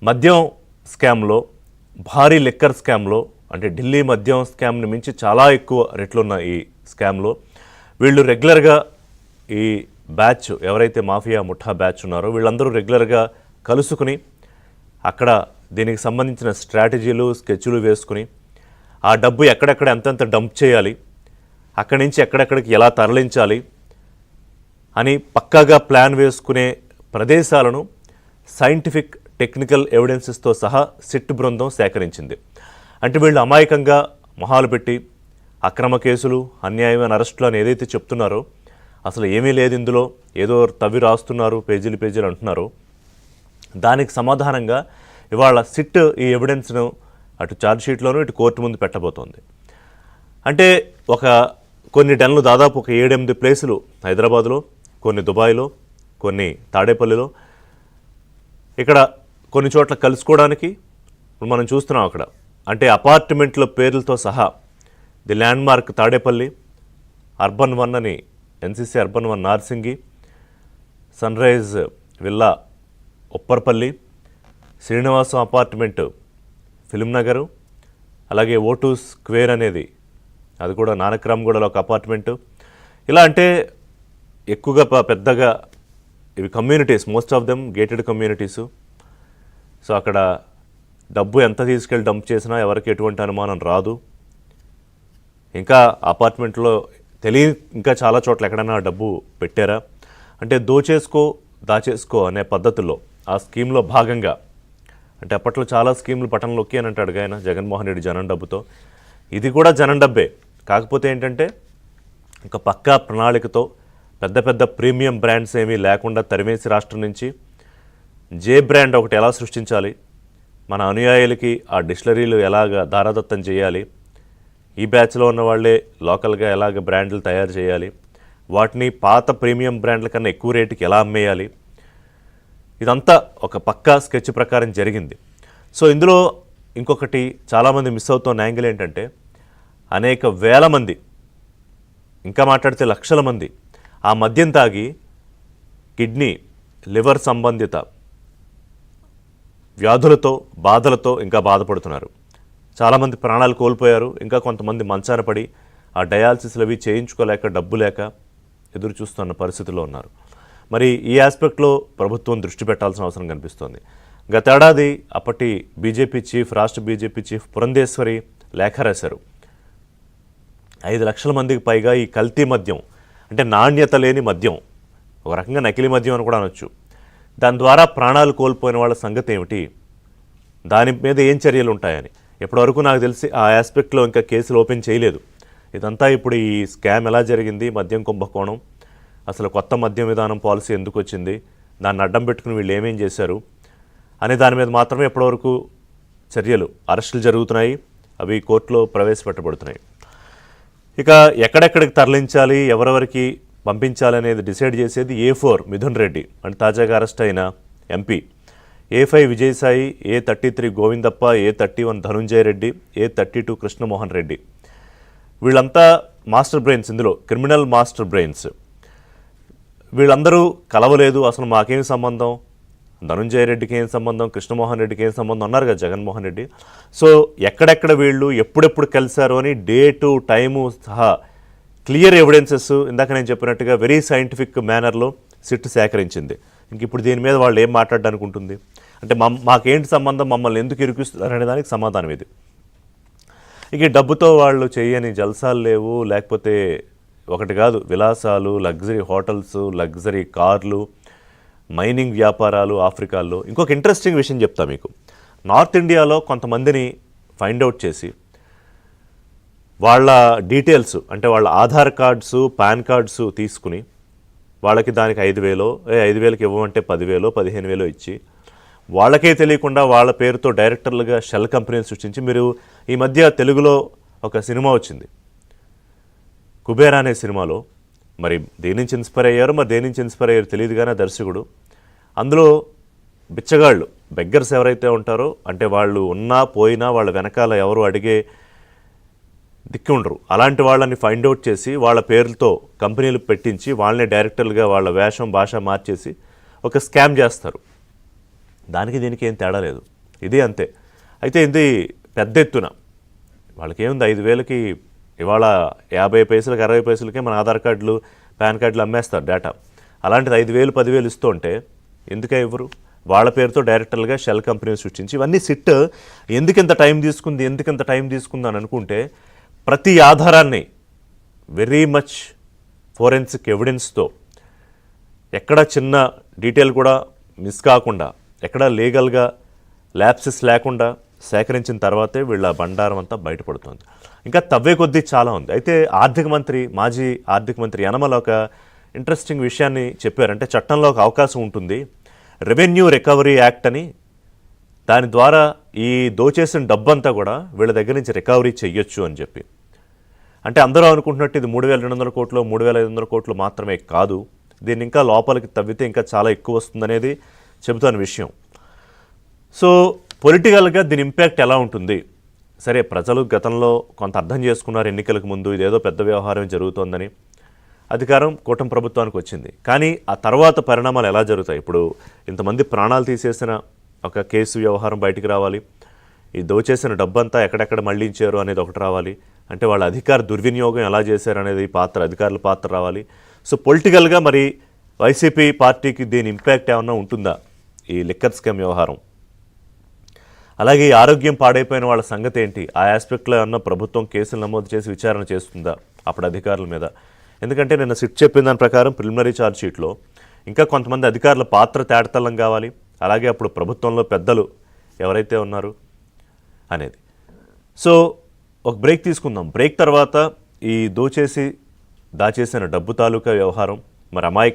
మద్యం స్కామ్లో, భారీ లిక్కర్ స్కామ్లో, అంటే ఢిల్లీ మద్యం స్కామ్ని మించి చాలా ఎక్కువ రెట్లున్న ఈ స్కామ్లో వీళ్ళు రెగ్యులర్గా ఈ బ్యాచ్ ఎవరైతే మాఫియా ముఠా బ్యాచ్ ఉన్నారో వీళ్ళందరూ రెగ్యులర్గా కలుసుకుని అక్కడ దీనికి సంబంధించిన స్ట్రాటజీలు, స్కెచ్లు వేసుకుని ఆ డబ్బు ఎక్కడెక్కడ ఎంతెంత డంప్ చేయాలి, అక్కడి నుంచి ఎక్కడెక్కడికి ఎలా తరలించాలి అని పక్కాగా ప్లాన్ వేసుకునే ప్రదేశాలను సైంటిఫిక్, టెక్నికల్ ఎవిడెన్సెస్తో సహా సిట్ బృందం సేకరించింది. అంటే వీళ్ళు అమాయకంగా మొహాలు పెట్టి అక్రమ కేసులు, అన్యాయమైన అరెస్టులు అని ఏదైతే చెప్తున్నారో అసలు ఏమీ లేదు ఇందులో, ఏదో తవ్వి రాస్తున్నారు, పేజీలు పేజీలు అంటున్నారు. దానికి సమాధానంగా ఇవాళ సిట్ ఈ ఎవిడెన్స్ను అటు ఛార్జ్షీట్లోనూ ఇటు కోర్టు ముందు పెట్టబోతోంది. అంటే కొన్ని డన్లు, దాదాపు ఒక 7-8 ప్లేసులు హైదరాబాద్లో, కొన్ని దుబాయ్లో, కొన్ని తాడేపల్లిలో, ఇక్కడ కొన్ని చోట్ల కలుసుకోవడానికి మనం చూస్తున్నాం. అక్కడ అంటే అపార్ట్మెంట్ల పేర్లతో సహా the landmark Tadepalli, urban 1 అని NCC urban 1 Narsingi, sunrise villa Upparpally, Srinivasam apartment Filmnagar, అలాగే ఓటు స్క్వేర్ అనేది అది కూడా నానక్రామ్గూడలో ఒక అపార్ట్మెంటు. ఇలా అంటే ఎక్కువగా పెద్దగా ఇవి communities, most of them gated communities. So అక్కడ డబ్బు ఎంత తీసుకెళ్ళి డంప్ చేసినా ఎవరికి ఎటువంటి అనుమానం రాదు. ఇంకా అపార్ట్మెంట్లో ఇంకా చాలా చోట్ల ఎక్కడైనా డబ్బు పెట్టారా అంటే దోచేసుకో దాచేసుకో అనే పద్ధతుల్లో ఆ స్కీమ్లో భాగంగా, అంటే అప్పట్లో చాలా స్కీములు పట్టణంలోకి అని అంటాడు ఆయన జగన్మోహన్ రెడ్డి జనం డబ్బుతో. ఇది కూడా జనం డబ్బే, కాకపోతే ఏంటంటే ఒక పక్కా ప్రణాళికతో పెద్ద పెద్ద ప్రీమియం బ్రాండ్స్ ఏమీ లేకుండా తరిమేసి రాష్ట్రం నుంచి జే బ్రాండ్ ఒకటి ఎలా సృష్టించాలి, మన అనుయాయులకి ఆ డిస్టిలరీలు ఎలాగ దారాదత్తం చేయాలి, ఈ బ్యాచ్లో ఉన్న వాళ్ళే లోకల్గా ఎలాగ బ్రాండ్లు తయారు చేయాలి, వాటిని పాత ప్రీమియం బ్రాండ్ల కన్నా ఎక్కువ రేటుకి ఎలా అమ్మేయాలి, ఇదంతా ఒక పక్కా స్కెచ్ ప్రకారం జరిగింది. సో ఇందులో ఇంకొకటి చాలామంది మిస్ అవుతున్న యాంగిల్ ఏంటంటే అనేక వేల మంది, ఇంకా మాట్లాడితే లక్షల మంది ఆ మద్యం తాగి కిడ్నీ, లివర్ సంబంధిత వ్యాధులతో, బాధలతో ఇంకా బాధపడుతున్నారు. చాలామంది ప్రాణాలు కోల్పోయారు. ఇంకా కొంతమంది మంచాన పడి ఆ డయాలసిస్లు అవి చేయించుకోలేక, డబ్బు లేక ఎదురు చూస్తున్న పరిస్థితుల్లో ఉన్నారు. మరి ఈ ఆస్పెక్ట్లో ప్రభుత్వం దృష్టి పెట్టాల్సిన అవసరం కనిపిస్తోంది. గతేడాది అప్పటి బీజేపీ చీఫ్, రాష్ట్ర బీజేపీ చీఫ్ పురంధేశ్వరి లేఖ రాశారు. 5 లక్షల మందికి పైగా ఈ కల్తీ మద్యం, అంటే నాణ్యత లేని మద్యం, ఒక రకంగా నకిలీ మద్యం అని కూడా అనొచ్చు, దాని ద్వారా ప్రాణాలు కోల్పోయిన వాళ్ళ సంగతి ఏమిటి, దాని మీద ఏం చర్యలు ఉంటాయని ఇప్పటివరకు నాకు తెలిసి ఆ ఆస్పెక్ట్లో ఇంకా కేసులు ఓపెన్ చేయలేదు. ఇదంతా ఇప్పుడు ఈ స్కామ్ ఎలా జరిగింది, మద్యం కుంభకోణం, అసలు కొత్త మద్యం విధానం పాలసీ ఎందుకు వచ్చింది, దాన్ని అడ్డం పెట్టుకుని వీళ్ళు ఏమేం చేశారు అనే దాని మీద మాత్రమే ఇప్పటివరకు చర్యలు, అరెస్టులు జరుగుతున్నాయి, అవి కోర్టులో ప్రవేశపెట్టబడుతున్నాయి. ఇక ఎక్కడెక్కడికి తరలించాలి, ఎవరెవరికి పంపించాలి అనేది డిసైడ్ చేసేది A4 మిథున్ రెడ్డి, అంటే తాజాగా అరెస్ట్ అయిన MP, A5 Vijayasai, A33 Govindappa, A31 Dhanunjaya Reddy, A32 Krishnamohan Reddy. వీళ్ళంతా మాస్టర్ బ్రెయిన్స్, ఇందులో క్రిమినల్ మాస్టర్ బ్రెయిన్స్. వీళ్ళందరూ కలవలేదు, అసలు మాకేం సంబంధం, ధనుంజయ రెడ్డికి ఏం సంబంధం, కృష్ణమోహన్ రెడ్డికి ఏం సంబంధం అన్నారు కదా జగన్మోహన్ రెడ్డి. సో ఎక్కడెక్కడ వీళ్ళు ఎప్పుడెప్పుడు కలిశారు అని డేటు, టైము సహా క్లియర్ ఎవిడెన్సెస్ ఇందాక నేను చెప్పినట్టుగా వెరీ సైంటిఫిక్ మేనర్లో సిట్ సేకరించింది. ఇంక ఇప్పుడు దీని మీద వాళ్ళు ఏం మాట్లాడడానికి ఉంటుంది, అంటే మాకేంటి సంబంధం, మమ్మల్ని ఎందుకు ఇరికిస్తున్నారు అనే దానికి సమాధానం ఇది. ఇక డబ్బుతో వాళ్ళు చేయని జల్సాలు లేవు, లేకపోతే ఒకటి కాదు, విలాసాలు, లగ్జరీ హోటల్స్, లగ్జరీ కార్లు, మైనింగ్ వ్యాపారాలు ఆఫ్రికాల్లో. ఇంకొక ఇంట్రెస్టింగ్ విషయం చెప్తా మీకు. నార్త్ ఇండియాలో కొంతమందిని ఫైండ్ అవుట్ చేసి వాళ్ళ డీటెయిల్స్, అంటే వాళ్ళ ఆధార్ కార్డ్స్, పాన్ కార్డ్స్ తీసుకుని వాళ్ళకి దానికి 5,000కి ఇవ్వమంటే 10,000, 15,000 ఇచ్చి వాళ్ళకే తెలియకుండా వాళ్ళ పేరుతో డైరెక్టర్లుగా షెల్ కంపెనీలు సృష్టించి, మీరు ఈ మధ్య తెలుగులో ఒక సినిమా వచ్చింది కుబేరా అనే సినిమాలో, మరి దేని నుంచి ఇన్స్పైర్ అయ్యారో, మరి దేని నుంచి ఇన్స్పైర్ అయ్యారో తెలియదు కానీ దర్శకుడు, అందులో బిచ్చగాళ్ళు, బెగ్గర్స్ ఎవరైతే ఉంటారో, అంటే వాళ్ళు ఉన్నా పోయినా వాళ్ళ వెనకాల ఎవరు అడిగే దిక్కు ఉండరు, అలాంటి వాళ్ళని ఫైండ్ అవుట్ చేసి వాళ్ళ పేర్లతో కంపెనీలు పెట్టించి వాళ్ళనే డైరెక్టర్లుగా వాళ్ళ వేషం భాష మార్చేసి ఒక స్కామ్ చేస్తారు. దానికి దీనికి ఏం తేడా లేదు, ఇది అంతే. అయితే ఇది పెద్ద ఎత్తున వాళ్ళకి ఏముంది, 5,000కి ఇవాళ 50 పైసలకి 60 పైసలకే మన ఆధార్ కార్డులు పాన్ కార్డులు అమ్మేస్తారు డేటా. అలాంటిది 5,000 10,000 ఇస్తూ ఉంటే ఎందుకే ఇవ్వరు? వాళ్ళ పేరుతో డైరెక్టర్లుగా షెల్ కంపెనీలు సృష్టించి ఇవన్నీ సిట్ ఎందుకింత టైం తీసుకుంది అని అనుకుంటే ప్రతి ఆధారాన్ని వెరీ మచ్ ఫోరెన్సిక్ ఎవిడెన్స్తో ఎక్కడ చిన్న డీటెయిల్ కూడా మిస్ కాకుండా ఎక్కడ లీగల్గా ల్యాప్సెస్ లేకుండా సేకరించిన తర్వాతే వీళ్ళ బండారం అంతా బయటపడుతుంది. ఇంకా తవ్వే కొద్దీ చాలా ఉంది. అయితే మాజీ ఆర్థిక మంత్రి యనమల ఒక ఇంట్రెస్టింగ్ విషయాన్ని చెప్పారు. అంటే చట్టంలో ఒక అవకాశం ఉంటుంది, రెవెన్యూ రికవరీ యాక్ట్ అని, దాని ద్వారా ఈ దోచేసిన డబ్బంతా కూడా వీళ్ళ దగ్గర నుంచి రికవరీ చెయ్యొచ్చు అని చెప్పి. అంటే అందరూ అనుకుంటున్నట్టు ఇది 3,200 కోట్లు 3,500 కోట్లు మాత్రమే కాదు, దీన్ని ఇంకా లోపలికి తవ్వితే ఇంకా చాలా ఎక్కువ వస్తుందనేది చెబుతున్న విషయం. సో పొలిటికల్గా దీని ఇంపాక్ట్ ఎలా ఉంటుంది? సరే, ప్రజలు గతంలో కొంత అర్థం చేసుకున్నారు ఎన్నికలకు ముందు ఇదేదో పెద్ద వ్యవహారం జరుగుతోందని. అధికారం కూటమి ప్రభుత్వానికి వచ్చింది, కానీ ఆ తర్వాత పరిణామాలు ఎలా జరుగుతాయి? ఇప్పుడు ఇంతమంది ప్రాణాలు తీసేసిన ఒక కేసు వ్యవహారం బయటికి రావాలి, ఈ దోచేసిన డబ్బంతా ఎక్కడెక్కడ మళ్లించారు అనేది ఒకటి రావాలి, అంటే వాళ్ళ అధికార దుర్వినియోగం ఎలా చేశారు అనేది అధికారుల పాత్ర రావాలి. సో పొలిటికల్గా మరి వైసీపీ పార్టీకి దీని ఇంపాక్ట్ ఏమన్నా ఉంటుందా ఈ లిక్కర్ స్కామ్ వ్యవహారం? అలాగే ఈ ఆరోగ్యం పాడైపోయిన వాళ్ళ సంగతి ఏంటి? ఆ ఆస్పెక్ట్లో ఏమన్నా ప్రభుత్వం కేసులు నమోదు చేసి విచారణ చేస్తుందా అప్పుడు అధికారుల మీద? ఎందుకంటే నిన్న సిట్ చెప్పిన దాని ప్రకారం ప్రిలిమినరీ ఛార్జ్ షీట్లో ఇంకా కొంతమంది అధికారుల పాత్ర తేటతెల్లం కావాలి, అలాగే అప్పుడు ప్రభుత్వంలో పెద్దలు ఎవరైతే ఉన్నారు అనేది. సో ఒక బ్రేక్ తీసుకుందాం. బ్రేక్ తర్వాత ఈ దాచేసిన డబ్బు తాలూకా వ్యవహారం మరి అమాయక